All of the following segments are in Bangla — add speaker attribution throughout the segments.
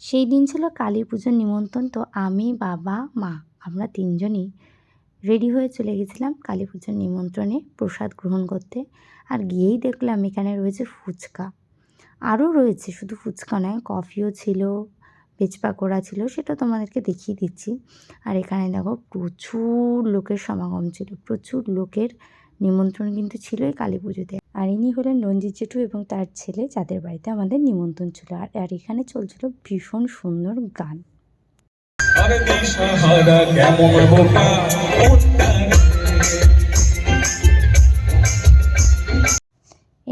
Speaker 1: সেই দিন ছিল কালী পুজোর নিমন্ত্রণ। তো আমি, বাবা, মা আমরা তিনজনই রেডি হয়ে চলে গেছিলাম কালী পুজোর নিমন্ত্রণে প্রসাদ গ্রহণ করতে। আর গিয়েই দেখলাম এখানে রয়েছে ফুচকা, আরও রয়েছে, শুধু ফুচকা নয়, কফিও ছিল, ভেজ পাকোড়া ছিল, সেটা তোমাদেরকে দেখিয়ে দিচ্ছি। আর এখানে দেখো প্রচুর লোকের সমাগম ছিল, প্রচুর লোকের নিমন্ত্রণ কিন্তু ছিল এই কালী পুজোতে। আর ইনি হলেন রঞ্জিত জেঠু এবং তার ছেলে, যাদের বাড়িতে আমাদের নিমন্ত্রণ ছিল। আর এখানে চলছিল ভীষণ সুন্দর গান।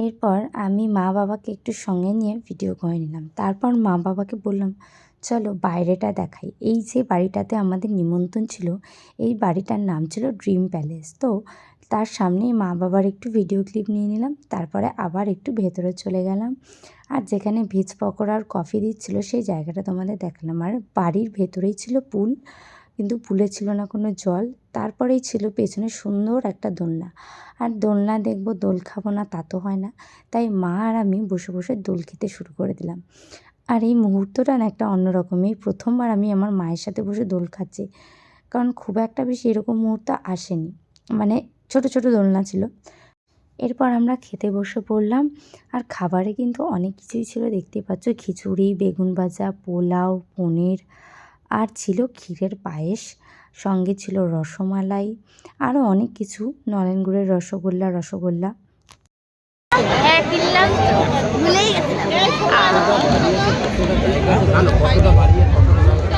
Speaker 1: এরপর আমি মা বাবাকে একটু সঙ্গে নিয়ে ভিডিও করে নিলাম। তারপর মা বাবাকে বললাম, চলো বাইরেটা দেখাই। এই যে বাড়িটাতে আমাদের নিমন্ত্রণ ছিল, এই বাড়িটার নাম ছিল ড্রিম প্যালেস। তো তার সামনেই মা বাবার একটু ভিডিও ক্লিপ নিয়ে নিলাম। তারপরে আবার একটু ভেতরে চলে গেলাম, আর যেখানে ভেজ পকোড়া আর কফি দিচ্ছিলো সেই জায়গাটা তোমাদের দেখালাম। আর বাড়ির ভেতরেই ছিল পুল, কিন্তু পুলে ছিল না কোনো জল। তারপরেই ছিল পেছনে সুন্দর একটা দোলনা। আর দোলনা দেখবো, দোল খাবো না তা তো হয় না, তাই মা আর আমি বসে বসে দোল খেতে শুরু করে দিলাম। আর এই মুহূর্তটা না একটা অন্যরকম। এই প্রথমবার আমি আমার মায়ের সাথে বসে দোল খাচ্ছি, কারণ খুব একটা বেশি এরকম মুহূর্ত আসেনি, মানে ছোট ছোট দোলনা ছিল। এরপর আমরা খেতে বসে পড়লাম। আর খাবারে কিন্তু অনেক কিছুই ছিল, দেখতেই পাচ্ছ, খিচুড়ি, বেগুন ভাজা, পোলাও, পনির, আর ছিল ক্ষীরের পায়েস, সঙ্গে ছিল রসমালাই, আরও অনেক কিছু, নলেন গুড়ের রসগোল্লা।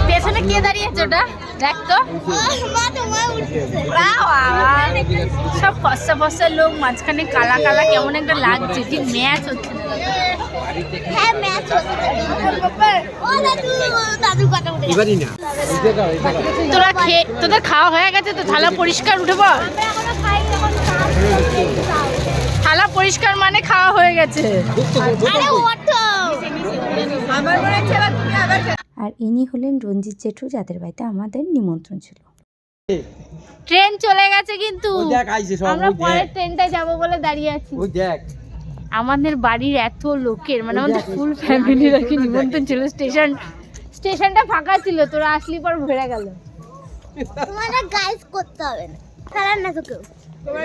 Speaker 2: পেছনে কে দাঁড়িয়েছে ওটা দেখ তো, সব ফসা ফসা লোক, মাঝখানে কালা কালা কেমন একটা লাগছে, ঠিক ম্যাচ হচ্ছে। তোদের খাওয়া হয়ে গেছে তো? থালা পরিষ্কার, উঠে পড়। থালা পরিষ্কার মানে খাওয়া হয়ে গেছে।
Speaker 1: আর ইনি হলেন রঞ্জিত জেঠু, যাদের বাড়িতে আমাদের নিমন্ত্রণ ছিল।
Speaker 2: ট্রেন চলে গেছে কিন্তু আমরা পরের ট্রেনটায় যাবো বলে দাঁড়িয়ে আছি। আমাদের বাড়ির এত লোকের, মানে আমাদের ফুল ফ্যামিলির আর কি নিমন্ত্রণ ছিল। স্টেশনটা ফাঁকা ছিল, তোরা আসলি পর ভরে গেল।
Speaker 3: তোমাদের গাইস করতে হবে না, খারাপ না তো কেউ,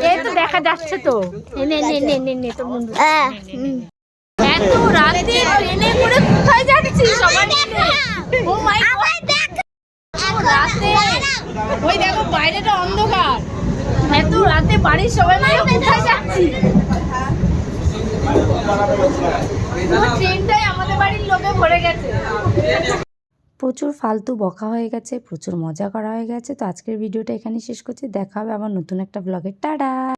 Speaker 2: এই তো দেখা যাচ্ছে তো। নে তো বন্ধু, এত রাতে ট্রেনে করে কোথায় যাচ্ছিস সবাই মিলে? ও মাই গড, দেখ রাতে, ওই দেখো বাইরেটা অন্ধকার, এত রাতে বাড়ির সবাই মিলে কোথায় যাচ্ছি? ট্রেনটাই আমাদের বাড়ির লোকে ভরে গেছে।
Speaker 1: প্রচুর ফালতু বকা হয়ে গেছে, প্রচুর মজা করা হয়ে গেছে। তো আজকের ভিডিওটা এখানে শেষ করছি, দেখা হবে আবার নতুন একটা ব্লগে। টাটা।